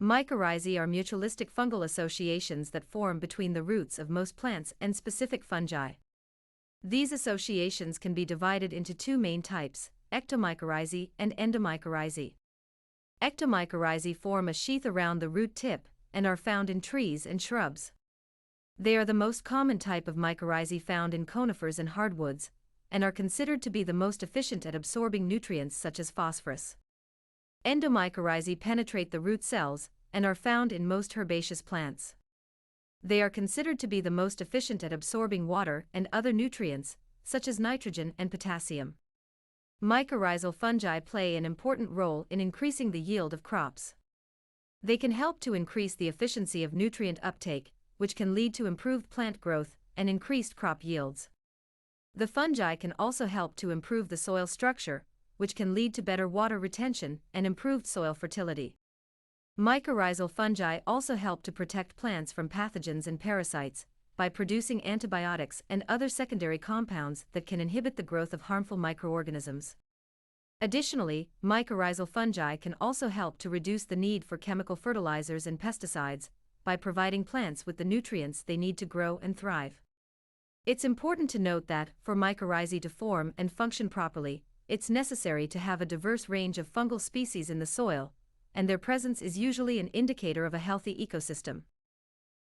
Mycorrhizae are mutualistic fungal associations that form between the roots of most plants and specific fungi. These associations can be divided into two main types, ectomycorrhizae and endomycorrhizae. Ectomycorrhizae form a sheath around the root tip and are found in trees and shrubs. They are the most common type of mycorrhizae found in conifers and hardwoods, and are considered to be the most efficient at absorbing nutrients such as phosphorus. Endomycorrhizae penetrate the root cells and are found in most herbaceous plants. They are considered to be the most efficient at absorbing water and other nutrients, such as nitrogen and potassium. Mycorrhizal fungi play an important role in increasing the yield of crops. They can help to increase the efficiency of nutrient uptake, which can lead to improved plant growth and increased crop yields. The fungi can also help to improve the soil structure, which can lead to better water retention and improved soil fertility. Mycorrhizal fungi also help to protect plants from pathogens and parasites by producing antibiotics and other secondary compounds that can inhibit the growth of harmful microorganisms. Additionally, mycorrhizal fungi can also help to reduce the need for chemical fertilizers and pesticides by providing plants with the nutrients they need to grow and thrive. It's important to note that, for mycorrhizae to form and function properly, it's necessary to have a diverse range of fungal species in the soil, and their presence is usually an indicator of a healthy ecosystem.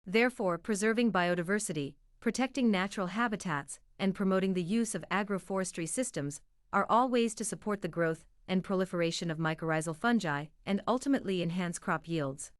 Therefore, preserving biodiversity, protecting natural habitats, and promoting the use of agroforestry systems are all ways to support the growth and proliferation of mycorrhizal fungi and ultimately enhance crop yields.